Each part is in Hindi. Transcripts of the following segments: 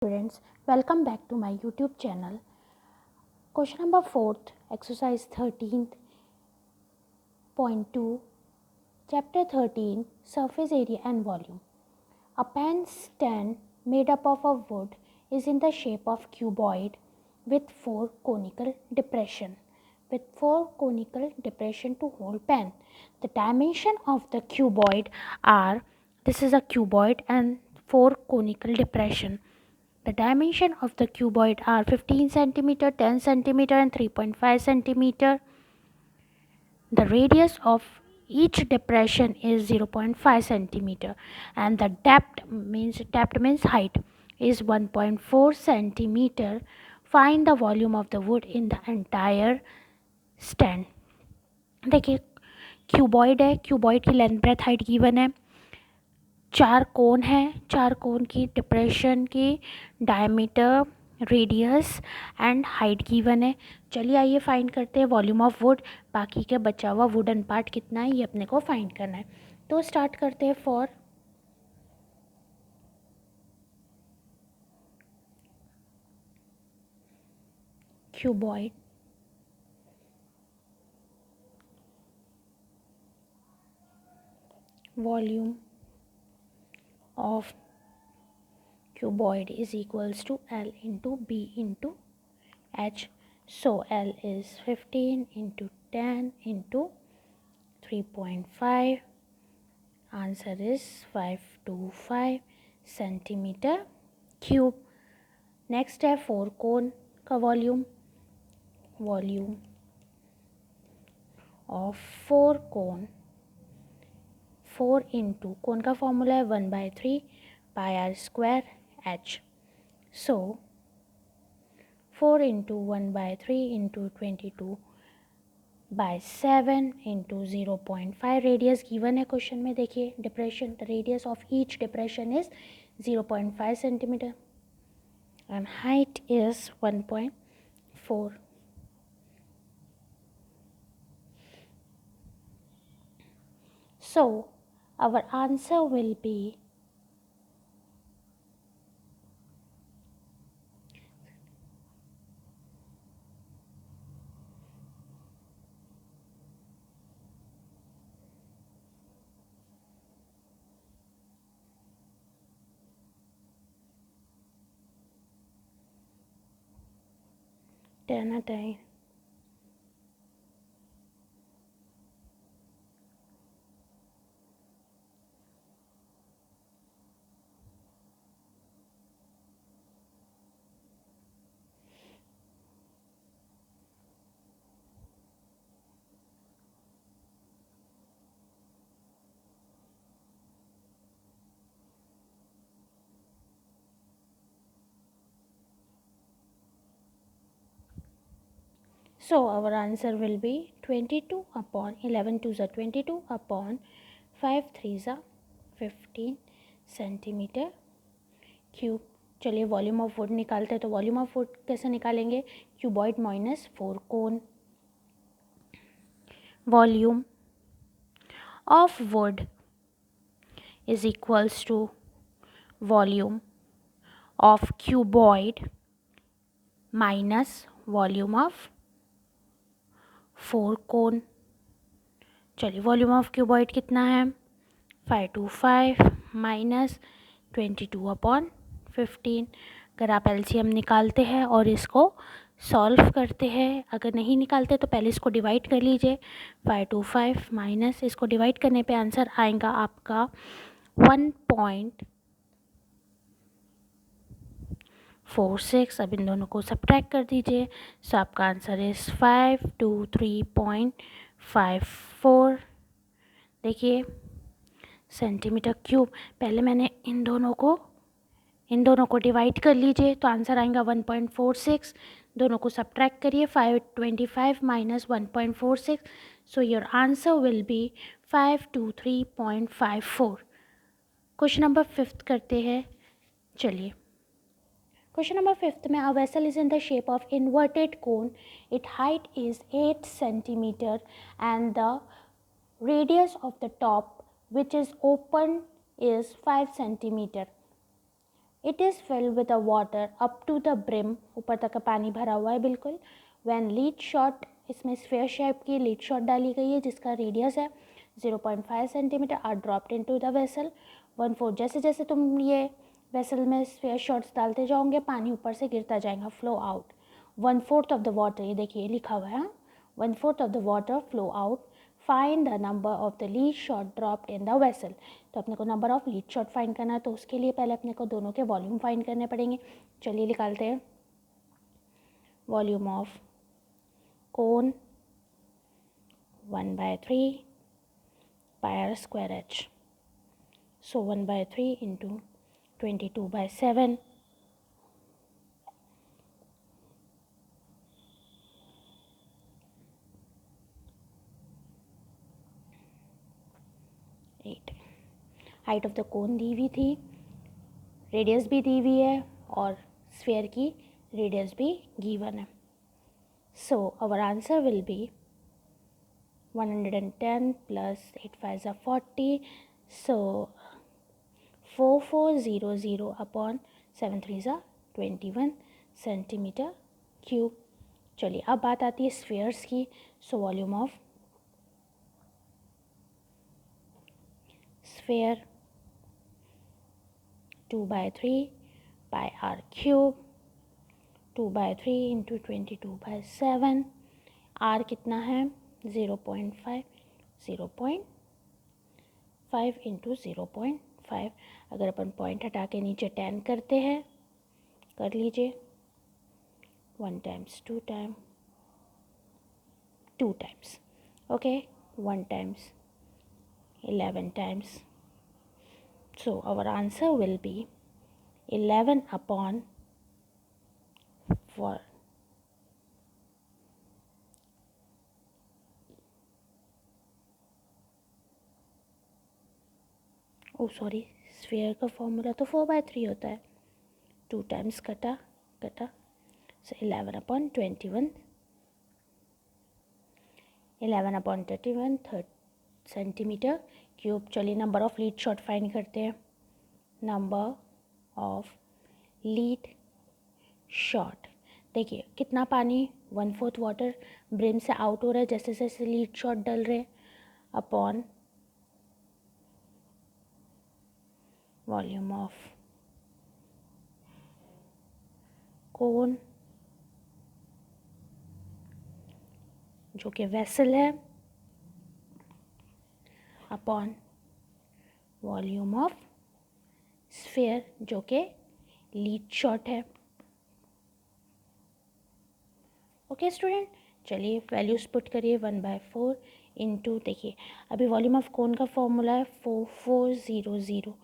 Students, welcome back to my YouTube channel. Question number 4th, exercise 13.2, chapter 13, surface area and volume. A pen stand made up of a wood is in the shape of cuboid with four conical depression. To hold pen. The dimension of the cuboid are, this is a cuboid and four conical depression. The dimension of the cuboid are 15 centimeter, 10 centimeter and 3.5 centimeter. The radius of each depression is 0.5 centimeter and the depth means height is 1.4 centimeter. Find the volume of the wood in the entire stand. देखिए क्यूबॉइड है, क्यूबॉइड की लेंथ ब्रेथ हाइट गिवन है, चार कोन है, चार कोन की डिप्रेशन की diameter, radius and height given है. चलिए आइए फाइंड करते हैं वॉल्यूम ऑफ वुड. बाकी का बचा हुआ वुडन पार्ट कितना है ये अपने को फाइंड करना है. तो स्टार्ट करते हैं. For cuboid volume of cuboid is equals to L into B into H. So L is 15 into 10 into 3.5. Answer is 525 centimeter cube. Next है फोर कोन का volume. Volume of four cone, 4 into cone का फॉर्मूला है 1/3 pi r square h. So 4 into 1/3 into 22/7 into 0.5. Radius given है क्वेश्चन में. देखिए depression, the radius of each depression is 0.5 centimetre and height is 1.4. So our answer will be Ternatine. So our answer will be 22 upon 11 2s are 22 upon 5 3s are 15 centimetre cube. चलिए वॉल्यूम ऑफ वुड निकालते हैं. तो वॉल्यूम ऑफ वुड कैसे निकालेंगे? Cuboid minus four cone. Volume of wood is equals to volume of cuboid minus volume of four cone. चलिए वॉल्यूम ऑफ क्यूबॉइड कितना है? 525 माइनस 22/15. अगर आप एलसीएम निकालते हैं और इसको सॉल्व करते हैं, अगर नहीं निकालते तो पहले इसको डिवाइड कर लीजिए. 525 माइनस इसको डिवाइड करने पे आंसर आएगा आपका 1.46. अब इन दोनों को सब्ट्रैक्ट कर दीजिए. सो आपका आंसर इज 523.54. देखिए सेंटीमीटर क्यूब. पहले मैंने इन दोनों को डिवाइड कर लीजिए तो आंसर आएगा 1.46. दोनों को सब्ट्रैक्ट करिए. 525 minus 1.46. So your answer will B 523.54. Question number 5 करते हैं. चलिए क्वेश्चन नंबर 5 में a vessel is in the shape of inverted cone. It height is 8 centimetre and the radius of the top which is open is 5 centimeter. It is filled with a water up to the brim, ऊपर तक का पानी भरा हुआ है बिल्कुल। व्हेन लीड शॉट, इसमें स्फेयर शेप की लीड शॉट डाली गई है जिसका रेडियस है 0.5 centimetre, are dropped into the vessel 1/4। जैसे जैसे तुम ये वेसल में स्फेयर शॉट्स डालते जाओगे पानी ऊपर से गिरता जाएगा, flow out 1/4 of the water, ये देखिए लिखा हुआ है 1/4 of the water flow out. Find the number of the lead shot dropped in the vessel. तो अपने को number of lead shot find करना है, तो उसके लिए पहले अपने को दोनों के वॉल्यूम फाइंड करने पड़ेंगे। चलिए निकालते हैं। Volume of cone 1/3 pi r square h, so 1/3 into 22/7 8। Height of the cone दी हुई थी, रेडियस भी दी हुई है और स्फीयर की रेडियस भी गिवन है। So our answer will be 110 plus 8 5 are 40, so 4400 upon 7 3 are 21 centimetre cube. चलिए अब बात आती है स्फीयर्स की। So volume of sphere 2/3 pi r cube, 2/3 into 22/7। R कितना है 0.5, 0.5 इंटू 0.5। अगर अपन पॉइंट हटा के नीचे 10 करते हैं, कर लीजिए 1 times 2 time 2 times, okay 1 times 11 times. So our answer will be 11 upon 4. Oh sorry, sphere का फॉर्मूला तो 4/3 होता है, 2 टाइम्स कटा कटा, so 11 upon 21, 11 upon 31 centimetre cube. चलिए number of lead shot find करते हैं। नंबर ऑफ लीड शॉट, देखिए कितना पानी 1/4 वाटर ब्रिम से आउट हो रहा है जैसे जैसे लीड शॉट डल रहे, अपॉन वॉल्यूम ऑफ कोन जो कि वेसल है, अपॉन वॉल्यूम ऑफ स्फीयर जो कि लीड शॉट है। ओके स्टूडेंट, चलिए वैल्यूज पुट करिए 1/4 इंटू, देखिए अभी वॉल्यूम ऑफ कोन का फॉर्मूला है 4400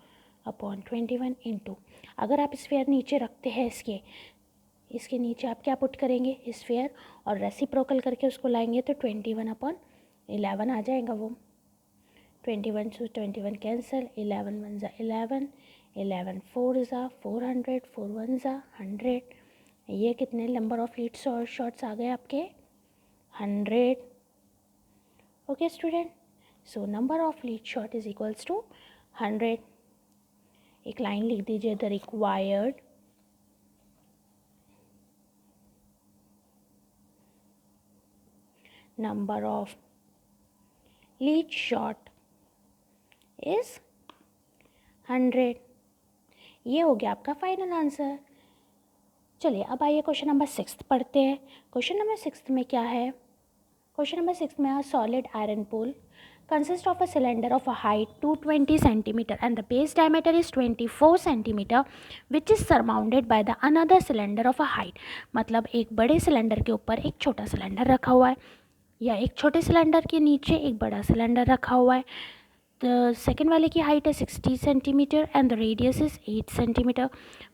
अपॉन 21 इंटू, अगर आप स्फीयर नीचे रखते हैं इसके नीचे आप क्या पुट करेंगे स्फीयर और रेसिप्रोकल करके उसको लाएंगे तो 21 अपॉन 11 आ जाएगा वो। 21 से 21 कैंसिल, 11 1 ज़ा 11, 11 4 ज़ा 400, 4 1 ज़ा 100। ये कितने नंबर ऑफ लीड शॉट्स आ गए आपके 100। Okay student, so number of lead shot is equals to 100। एक लाइन लिख दीजिए, the required number of lead shot is 100। ये हो गया आपका फाइनल आंसर। चलिए अब आइए क्वेश्चन नंबर 6 पढ़ते हैं। क्वेश्चन नंबर 6 में क्या है, क्वेश्चन नंबर 6 में solid iron pole consists of a cylinder of a height 220 centimeter and the base diameter is 24 centimeter which is surmounted by the another cylinder of a height। मतलब एक बड़े सिलेंडर के ऊपर एक छोटा सिलेंडर रखा हुआ है या एक छोटे सिलेंडर के नीचे एक बड़ा सिलेंडर रखा हुआ है। द सेकेंड वाले की हाइट है 60 centimetre and the radius is 8 centimetre.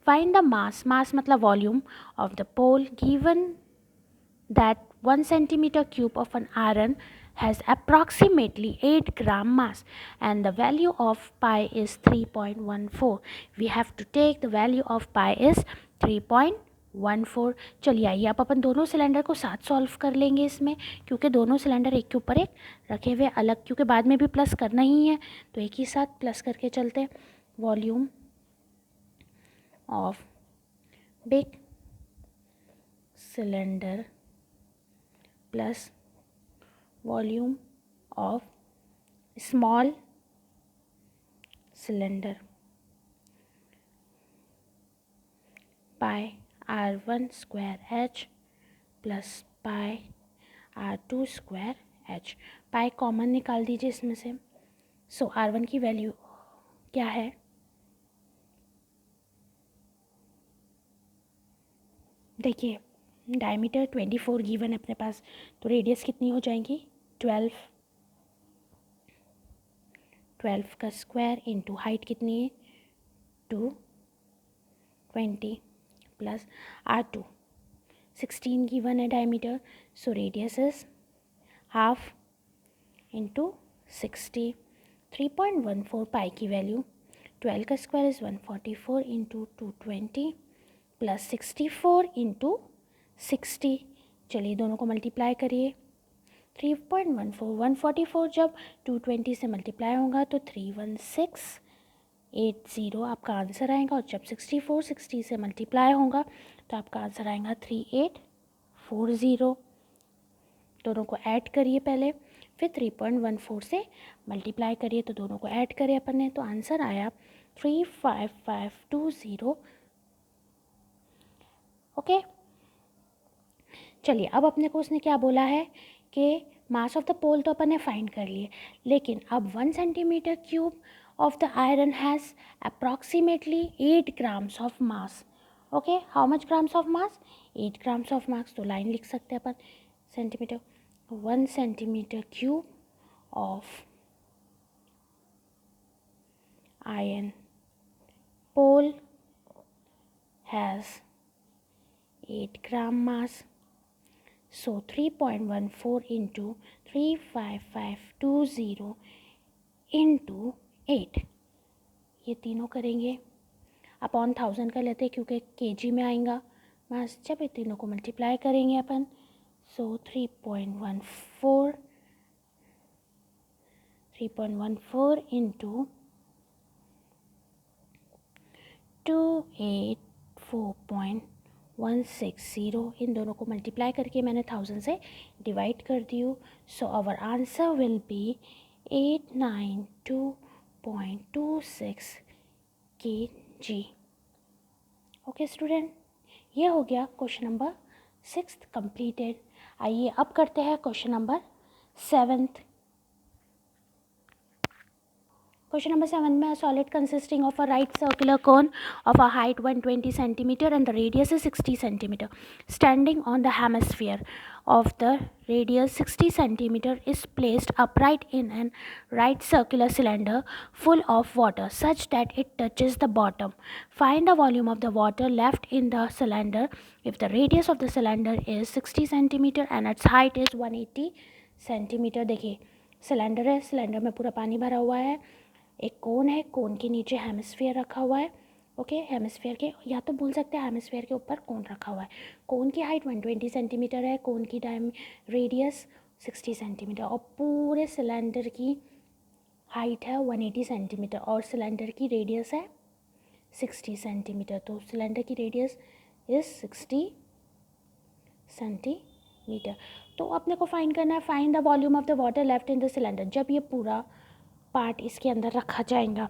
Find the mass, mass मतलब volume of the pole given that 1 centimeter cube of an iron has approximately 8 gram mass and the value of pi is 3.14. We have to take the value of pi is 3.14। चलिए आइए आप अपन दोनों सिलेंडर को साथ सॉल्व कर लेंगे इसमें, क्योंकि दोनों सिलेंडर एक के ऊपर एक रखे हुए अलग, क्योंकि बाद में भी प्लस करना ही है तो एक ही साथ प्लस करके चलते हैं। Volume of big cylinder plus volume of small cylinder pi r1 square h plus pi r2 square h। Pi common निकाल दीजिए इसमें से। सो r1 की वैल्यू क्या है, देखिए डायमीटर 24 गिवन है अपने पास, तो रेडियस कितनी हो जाएंगी 12 का स्क्वायर इंटू हाइट कितनी है 220 प्लस r2 16 गिवन है diameter, so radius is half into 60। 3.14 पाई की वैल्यू 12 का square is 144 into 220 plus 64 into 60। चलिए दोनों को मल्टीप्लाई करिए। 3.14 144 जब 220 से मल्टीप्लाई होगा तो 31680 आपका आंसर आएगा, और जब 64 60 से मल्टीप्लाई होगा तो आपका आंसर आएगा 3840। दोनों को ऐड करिए पहले, फिर 3.14 से मल्टीप्लाई करिए, तो दोनों को ऐड करें अपन ने, तो आंसर आया 35520। ओके, चलिए अब अपने को उसने क्या बोला है कि मास ऑफ द पोल तो अपन ने फाइंड कर लिए, लेकिन अब 1 centimetre cube of the iron has approximately 8 grams of mass. Okay, how much grams of mass 8 grams of mass, तो लाइन लिख सकते हैं अपन centimetre. 1 centimetre cube of iron pole has 8 gram mass, so 3.14 into 35520 into 8, ये तीनों करेंगे अपॉन 1000 कर लेते हैं क्योंकि केजी में आएगा मास, जब ये तीनों को मल्टीप्लाई करेंगे अपन, सो 3.14 into 284.160, इन दोनों को मल्टीप्लाई करके मैंने 1000 से डिवाइड कर दी हूँ, so our answer will be 892.26 kg। Okay student, ये हो गया क्वेश्चन नंबर 6 कंप्लीटेड। आइए अब करते हैं क्वेश्चन नंबर 7। क्वेश्चन नंबर 7 में a solid consisting of a right circular cone of a height 120 centimeter and the radius is 60 centimeter standing on the hemisphere of the radius 60 centimeter is placed upright in an right circular cylinder full of water such that it touches the bottom. Find the volume of the water left in the cylinder if the radius of the cylinder is 60 centimeter and its height is 180 centimeter। देखिए सिलेंडर है, सिलेंडर में पूरा पानी भरा हुआ है, एक कोन है, कोन के नीचे हेमिस्फीयर रखा हुआ है। ओके, हेमिस्फीयर के, या तो बोल सकते हैं हेमिस्फीयर के ऊपर कोन रखा हुआ है। कोन की हाइट 120 सेंटीमीटर है, कोन की रेडियस 60 सेंटीमीटर, और पूरे सिलेंडर की हाइट है 180 सेंटीमीटर और सिलेंडर की रेडियस है 60 सेंटीमीटर। तो सिलेंडर की रेडियस इज़ 60 सेंटीमीटर। तो अपने को फाइंड करना है, find the volume of the water left in the cylinder. जब ये पूरा पार्ट इसके अंदर रखा जाएगा,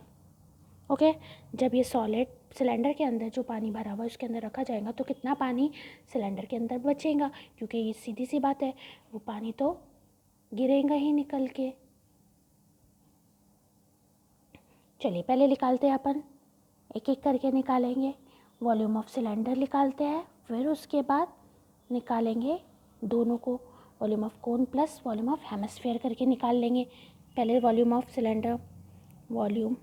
ओके, जब ये सॉलिड सिलेंडर के अंदर जो पानी भरा हुआ है उसके अंदर रखा जाएगा तो कितना पानी सिलेंडर के अंदर बचेगा, क्योंकि ये सीधी सी बात है वो पानी तो गिरेगा ही निकल के। चलिए पहले निकालते हैं अपन, एक एक करके निकालेंगे। वॉल्यूम ऑफ सिलेंडर निकालते हैं, फिर उसके बाद निकालेंगे दोनों को, volume of cone plus volume of hemisphere करके निकाल लेंगे। पहले वॉल्यूम ऑफ सिलेंडर, वॉल्यूम,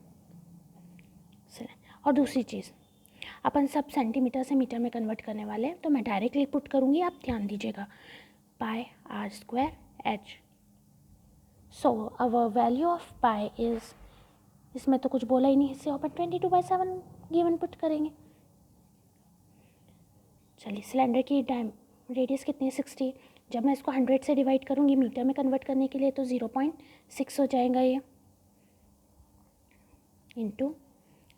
और दूसरी चीज़ अपन सब सेंटीमीटर से मीटर में कन्वर्ट करने वाले हैं, तो मैं डायरेक्टली पुट करूँगी, आप ध्यान दीजिएगा। Pi r square h, so our value of pi is, इसमें तो कुछ बोला ही नहीं, इससे अपन 22/7 गिवन पुट करेंगे। चलिए सिलेंडर की रेडियस कितनी है 60, जब मैं इसको 100 से डिवाइड करूँगी मीटर में कन्वर्ट करने के लिए तो 0.6 हो जाएगा ये, into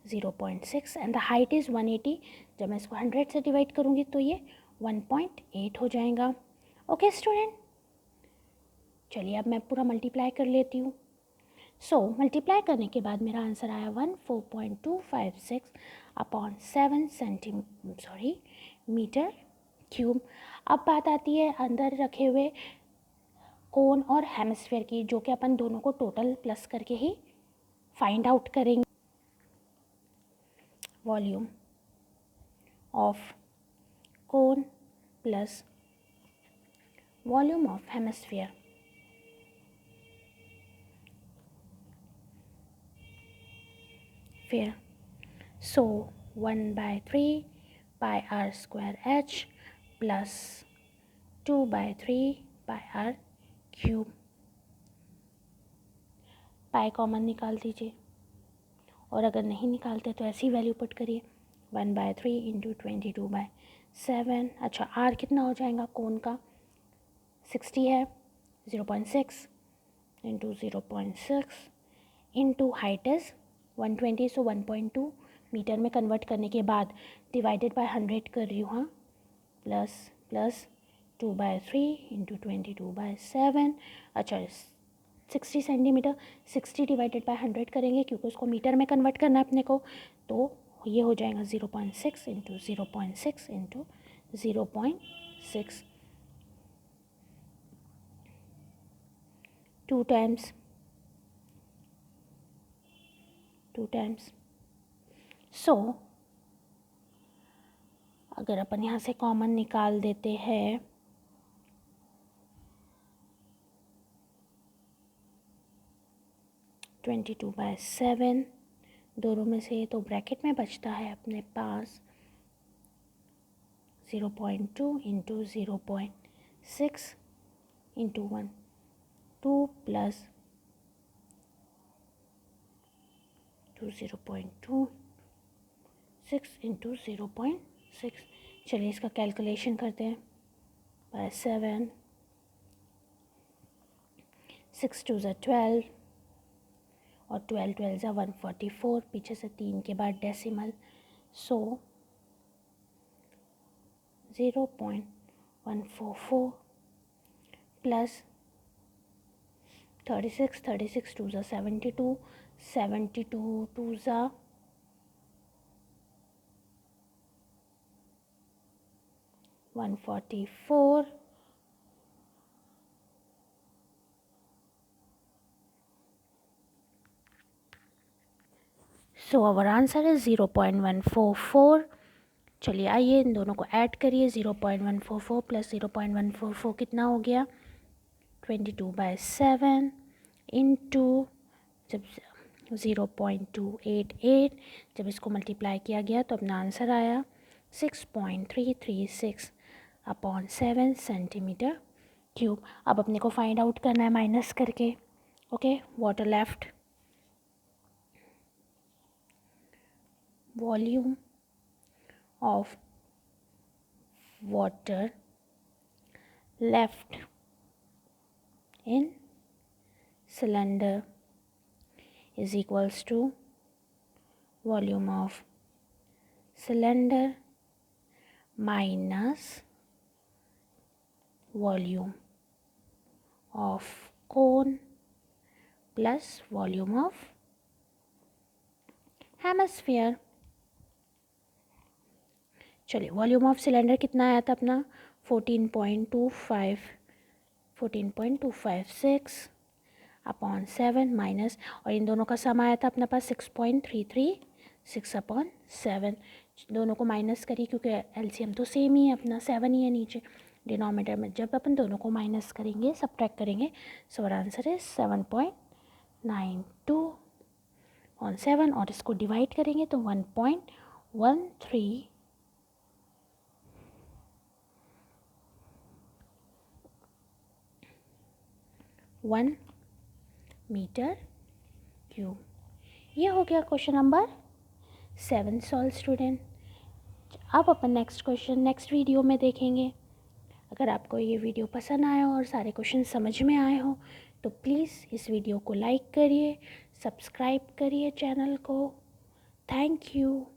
0.6 and the height is 180। जब मैं इसको 100 से डिवाइड करूँगी तो ये 1.8 हो जाएगा। ओके स्टूडेंट, चलिए अब मैं पूरा मल्टीप्लाई कर लेती हूँ। सो मल्टीप्लाई करने के बाद मेरा आंसर आया 14.256 अपॉन 7 मीटर क्यूब। अब बात आती है अंदर रखे हुए कोन और हेमिस्फीयर की, जो कि अपन दोनों को टोटल प्लस करके ही फाइंड आउट करेंगे। Volume of cone plus volume of hemisphere fair. So 1/3 pi r square h plus 2/3 pi r cube. Pi common निकाल दीजिए, और अगर नहीं निकालते तो ऐसी वैल्यू पुट करिए 1/3 इंटू 22/7। अच्छा, आर कितना हो जाएगा कोन का, 60 है, 0.6 into 0.6 into height is 120, so 1.2 metre में कन्वर्ट करने के बाद डिवाइडेड बाय 100 कर रही हूँ, हाँ, प्लस 2/3 इंटू 22/7। अच्छा, 60 सेंटीमीटर, 60 डिवाइडेड बाय 100 करेंगे क्योंकि उसको मीटर में कन्वर्ट करना है अपने को, तो ये हो जाएगा 0.6 इंटू 0.6 इंटू 0.6, 2 टाइम्स। सो अगर अपन यहाँ से कॉमन निकाल देते हैं, ट्वेंटी 22/7 दोनों में से, तो ब्रैकेट में बचता है अपने पास 0.2 इंटू 0.6 इंटू 1, 2 प्लस 0.26 इंटू 0.6। चलिए इसका कैलकुलेशन करते हैं, बाय 7, 6 2 ज़ा 12 और 12 12 ज़ा 144, पीछे से 3 के बाद डेसिमल, सो 0.144 प्लस 36 36 2 ज़ा 72, 72 2 ज़ा 144, सो आवर आंसर इज़ 0.144। चलिए आइए इन दोनों को ऐड करिए, 0.144 प्लस 0.144 कितना हो गया, 22/7 इंटू जब 0.288, जब इसको मल्टीप्लाई किया गया तो अपना आंसर आया 6.336 अपॉन 7 सेंटीमीटर क्यूब। अब अपने को फाइंड आउट करना है माइनस करके। Okay, water left, volume of water left in cylinder is equals to volume of cylinder minus volume of cone plus volume of hemisphere। चलिए, वॉल्यूम ऑफ सिलेंडर कितना आया था अपना, 14.26 अपॉन 7 माइनस, और इन दोनों का सम आया था अपने पास 6.336 अपॉन 7। दोनों को माइनस करिए क्योंकि एलसीएम तो सेम ही है अपना, 7 ही है नीचे डिनोमिनेटर में। जब अपन दोनों को माइनस करेंगे, सब्ट्रैक्ट करेंगे, so our answer is 7.92 on 7, और इसको डिवाइड करेंगे तो 1.13 1 मीटर क्यूब। ये हो गया क्वेश्चन नंबर 7 सॉल्व स्टूडेंट। अब अपन नेक्स्ट क्वेश्चन नेक्स्ट वीडियो में देखेंगे। अगर आपको ये वीडियो पसंद आया हो और सारे क्वेश्चन समझ में आए हो तो प्लीज़ इस वीडियो को लाइक करिए, सब्सक्राइब करिए चैनल को। Thank you.